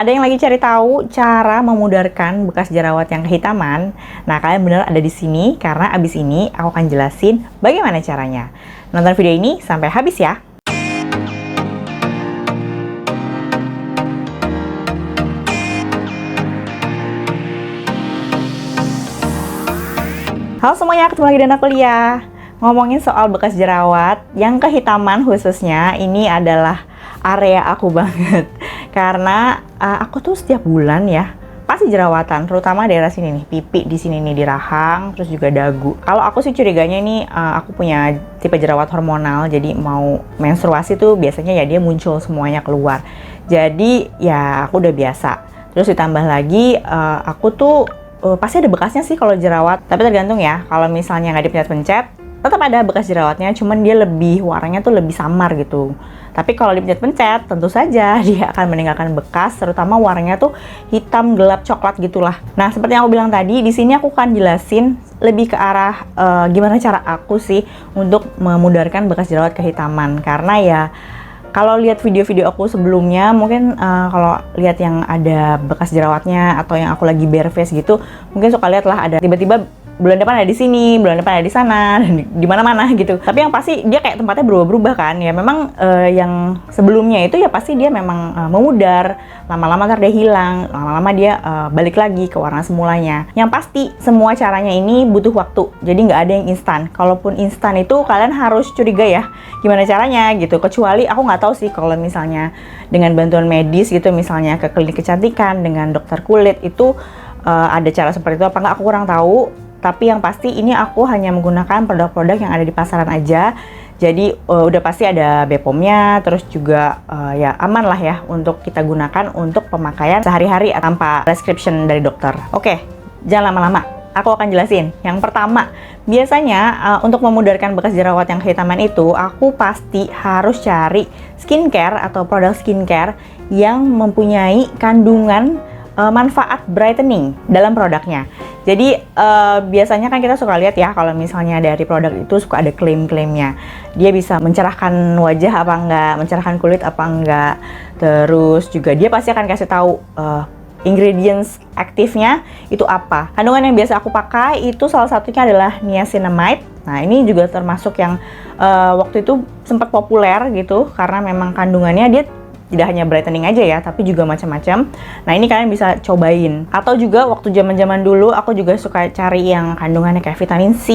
Ada yang lagi cari tahu cara memudarkan bekas jerawat yang kehitaman? Nah, kalian benar ada di sini karena abis ini aku akan jelasin bagaimana caranya. Nonton video ini sampai habis ya. Halo semuanya, ketemu lagi dengan aku Lia. Ngomongin soal bekas jerawat yang kehitaman khususnya, ini adalah area aku banget. Karena aku tuh setiap bulan ya pasti jerawatan, terutama daerah sini nih, pipi di sini nih, di rahang, terus juga dagu. Kalau aku sih curiganya ini aku punya tipe jerawat hormonal, jadi mau menstruasi tuh biasanya ya dia muncul semuanya keluar. Jadi ya aku udah biasa. Terus ditambah lagi aku tuh pasti ada bekasnya sih kalau jerawat, tapi tergantung ya. Kalau misalnya nggak dipencet-pencet, tetap ada bekas jerawatnya, cuman dia lebih warnanya tuh lebih samar gitu. Tapi kalau dipencet-pencet, tentu saja dia akan meninggalkan bekas, terutama warnanya tuh hitam gelap coklat gitulah. Nah, seperti yang aku bilang tadi, di sini aku akan jelasin lebih ke arah gimana cara aku sih untuk memudarkan bekas jerawat kehitaman. Karena ya kalau lihat video-video aku sebelumnya, mungkin kalau lihat yang ada bekas jerawatnya atau yang aku lagi bare face gitu, mungkin suka lihat lah ada tiba-tiba bulan depan ada di sini, bulan depan ada di sana, dan di mana-mana gitu. Tapi yang pasti dia kayak tempatnya berubah-berubah kan. Ya memang yang sebelumnya itu ya pasti dia memang memudar, lama-lama ntar dia hilang, lama-lama dia balik lagi ke warna semulanya. Yang pasti semua caranya ini butuh waktu. Jadi nggak ada yang instan. Kalaupun instan itu kalian harus curiga ya, gimana caranya gitu. Kecuali aku nggak tahu sih kalau misalnya dengan bantuan medis gitu, misalnya ke klinik kecantikan dengan dokter kulit itu ada cara seperti itu apa nggak, aku kurang tahu. Tapi yang pasti ini aku hanya menggunakan produk-produk yang ada di pasaran aja. Jadi udah pasti ada BPOM-nya, terus juga ya aman lah ya untuk kita gunakan untuk pemakaian sehari-hari tanpa prescription dari dokter. Oke, jangan lama-lama. Aku akan jelasin. Yang pertama, biasanya untuk memudarkan bekas jerawat yang kehitaman itu, aku pasti harus cari skincare atau produk skincare yang mempunyai kandungan manfaat brightening dalam produknya. Jadi biasanya kan kita suka lihat ya kalau misalnya dari produk itu suka ada klaim-klaimnya. Dia bisa mencerahkan wajah apa enggak, mencerahkan kulit apa enggak. Terus juga dia pasti akan kasih tahu ingredients aktifnya itu apa. Kandungan yang biasa aku pakai itu salah satunya adalah niacinamide. Nah, ini juga termasuk yang waktu itu sempat populer gitu karena memang kandungannya dia tidak hanya brightening aja ya, tapi juga macam-macam. Nah, ini kalian bisa cobain. Atau juga waktu zaman-zaman dulu aku juga suka cari yang kandungannya kayak vitamin C,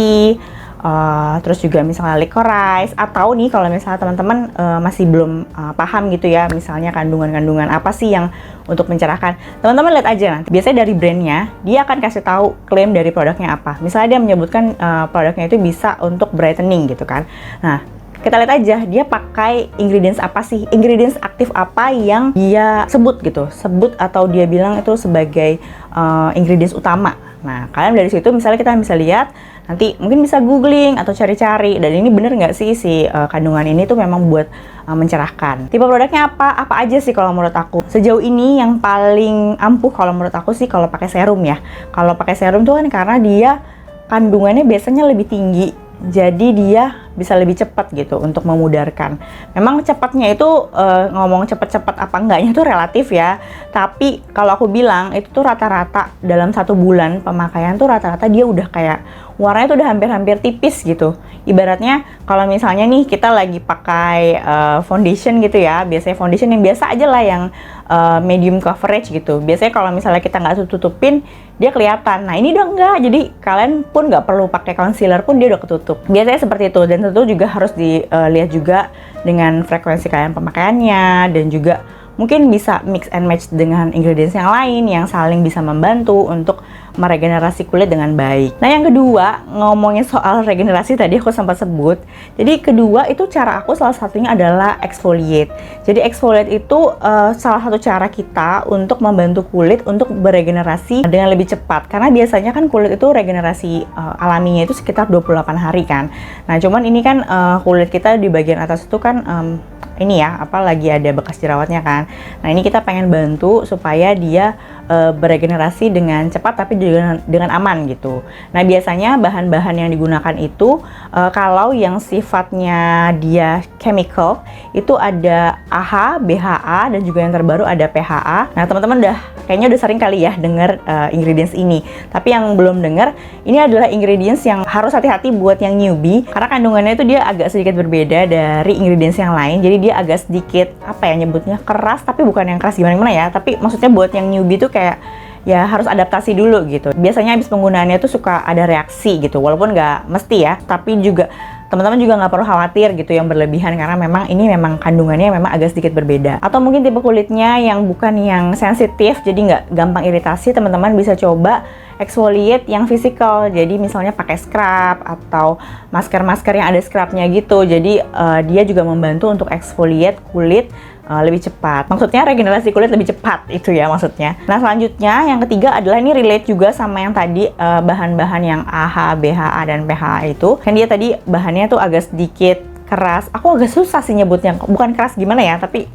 terus juga misalnya licorice. Atau nih kalau misalnya teman-teman masih belum paham gitu ya, misalnya kandungan-kandungan apa sih yang untuk mencerahkan. Teman-teman lihat aja nanti. Biasanya dari brandnya, dia akan kasih tahu klaim dari produknya apa. Misalnya dia menyebutkan produknya itu bisa untuk brightening gitu kan. Nah, kita lihat aja dia pakai ingredients apa sih, ingredients aktif apa yang dia sebut gitu, sebut atau dia bilang itu sebagai ingredients utama. Nah, kalian dari situ misalnya kita bisa lihat, nanti mungkin bisa googling atau cari-cari, dan ini bener nggak sih si kandungan ini tuh memang buat mencerahkan. Tipe produknya apa aja sih kalau menurut aku? Sejauh ini yang paling ampuh kalau menurut aku sih kalau pakai serum ya. Kalau pakai serum tuh kan karena dia kandungannya biasanya lebih tinggi. Jadi dia bisa lebih cepat gitu untuk memudarkan. Memang cepatnya itu ngomong cepat-cepat apa enggaknya itu relatif ya. Tapi kalau aku bilang itu tuh rata-rata dalam 1 bulan pemakaian tuh rata-rata dia udah kayak warnanya tuh udah hampir-hampir tipis gitu. Ibaratnya kalau misalnya nih kita lagi pakai foundation gitu ya. Biasanya foundation yang biasa aja lah yang medium coverage gitu. Biasanya kalau misalnya kita nggak tutupin dia kelihatan. Nah, ini udah enggak. Jadi kalian pun nggak perlu pakai concealer pun dia udah ketutup. Biasanya seperti itu, dan tentu juga harus dilihat juga dengan frekuensi kalian pemakaiannya, dan juga mungkin bisa mix and match dengan ingredients yang lain yang saling bisa membantu untuk meregenerasi kulit dengan baik. Nah, yang kedua, ngomongin soal regenerasi tadi aku sempat sebut. Jadi kedua itu cara aku salah satunya adalah exfoliate. Jadi exfoliate itu salah satu cara kita untuk membantu kulit untuk beregenerasi dengan lebih cepat. Karena biasanya kan kulit itu regenerasi alaminya itu sekitar 28 hari kan. Nah, cuman ini kan kulit kita di bagian atas itu kan ini ya, apa lagi ada bekas jerawatnya kan. Nah, ini kita pengen bantu supaya dia beregenerasi dengan cepat tapi dengan aman gitu. Nah, biasanya bahan-bahan yang digunakan itu kalau yang sifatnya dia chemical itu ada AHA, BHA, dan juga yang terbaru ada PHA. Nah, teman-teman kayaknya udah sering kali ya dengar ingredients ini. Tapi yang belum dengar, ini adalah ingredients yang harus hati-hati buat yang newbie karena kandungannya itu dia agak sedikit berbeda dari ingredients yang lain. Jadi dia agak sedikit nyebutnya keras, tapi bukan yang keras gimana ya. Tapi maksudnya buat yang newbie tuh kayak ya harus adaptasi dulu gitu. Biasanya habis penggunaannya tuh suka ada reaksi gitu, walaupun nggak mesti ya, tapi juga teman-teman juga nggak perlu khawatir gitu yang berlebihan karena memang ini memang kandungannya memang agak sedikit berbeda. Atau mungkin tipe kulitnya yang bukan yang sensitif, jadi nggak gampang iritasi, teman-teman bisa coba exfoliate yang physical. Jadi misalnya pakai scrub atau masker-masker yang ada scrubnya gitu. Jadi dia juga membantu untuk exfoliate kulit lebih cepat. Maksudnya regenerasi kulit lebih cepat itu ya maksudnya. Nah, selanjutnya yang ketiga adalah ini relate juga sama yang tadi bahan-bahan yang AHA, BHA, dan PHA itu. Kan dia tadi bahannya tuh agak sedikit keras. Aku agak susah sih nyebutnya. Bukan keras gimana ya, tapi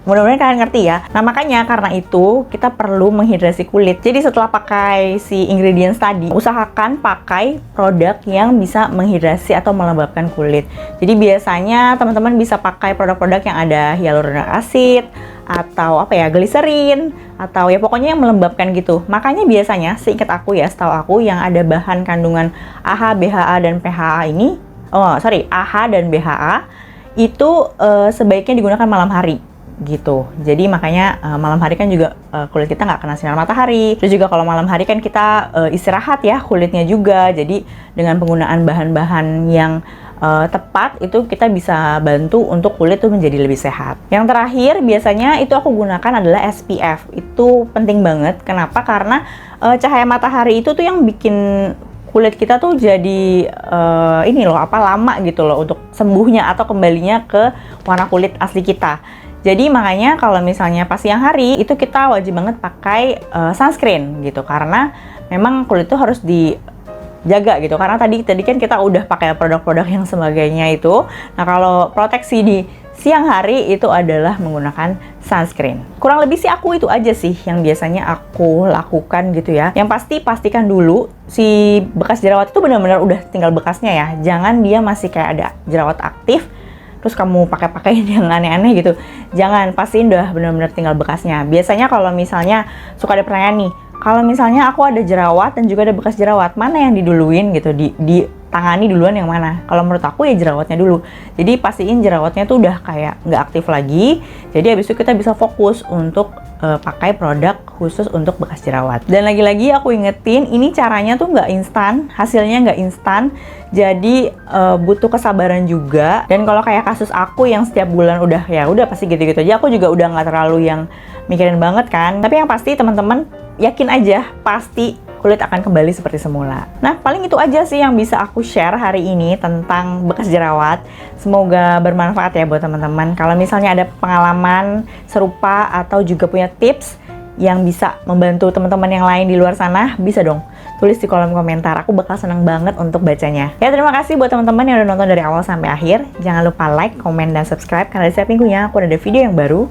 mudah-mudahan kalian ngerti ya. Nah, makanya karena itu kita perlu menghidrasi kulit. Jadi setelah pakai si ingredients tadi, usahakan pakai produk yang bisa menghidrasi atau melembabkan kulit. Jadi biasanya teman-teman bisa pakai produk-produk yang ada hyaluronic acid atau glycerin atau ya pokoknya yang melembabkan gitu. Makanya biasanya seingat aku ya, setahu aku yang ada bahan kandungan AHA, BHA, dan PHA ini, AHA dan BHA itu sebaiknya digunakan malam hari gitu. Jadi makanya malam hari kan juga kulit kita nggak kena sinar matahari. Terus juga kalau malam hari kan kita istirahat ya kulitnya juga. Jadi dengan penggunaan bahan-bahan yang tepat itu kita bisa bantu untuk kulit tuh menjadi lebih sehat. Yang terakhir biasanya itu aku gunakan adalah SPF. Itu penting banget. Kenapa? Karena cahaya matahari itu tuh yang bikin kulit kita tuh jadi lama gitu loh untuk sembuhnya atau kembalinya ke warna kulit asli kita. Jadi makanya kalau misalnya pas siang hari itu kita wajib banget pakai sunscreen gitu karena memang kulit itu harus dijaga gitu karena tadi kan kita udah pakai produk-produk yang sebagainya itu. Nah, kalau proteksi di siang hari itu adalah menggunakan sunscreen. Kurang lebih sih aku itu aja sih yang biasanya aku lakukan gitu ya. Yang pasti pastikan dulu si bekas jerawat itu benar-benar udah tinggal bekasnya ya. Jangan dia masih kayak ada jerawat aktif terus kamu pakai-pakai yang aneh-aneh gitu. Jangan, pastiin udah benar-benar tinggal bekasnya. Biasanya kalau misalnya suka ada pertanyaan nih, kalau misalnya aku ada jerawat dan juga ada bekas jerawat, mana yang diduluin gitu, ditangani duluan yang mana? Kalau menurut aku ya jerawatnya dulu. Jadi pastiin jerawatnya tuh udah kayak nggak aktif lagi. Jadi habis itu kita bisa fokus untuk pakai produk khusus untuk bekas jerawat. Dan lagi-lagi aku ingetin, ini caranya tuh nggak instan, hasilnya nggak instan. Jadi butuh kesabaran juga. Dan kalau kayak kasus aku yang setiap bulan udah pasti gitu-gitu aja, aku juga udah nggak terlalu yang mikirin banget kan. Tapi yang pasti teman-teman yakin aja, pasti kulit akan kembali seperti semula. Nah, paling itu aja sih yang bisa aku share hari ini tentang bekas jerawat. Semoga bermanfaat ya buat teman-teman. Kalau misalnya ada pengalaman serupa atau juga punya tips yang bisa membantu teman-teman yang lain di luar sana, bisa dong tulis di kolom komentar. Aku bakal senang banget untuk bacanya. Ya, terima kasih buat teman-teman yang udah nonton dari awal sampai akhir. Jangan lupa like, komen, dan subscribe karena di setiap minggunya aku ada video yang baru.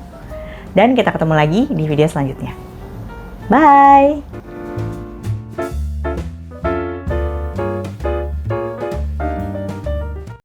Dan kita ketemu lagi di video selanjutnya. Bye!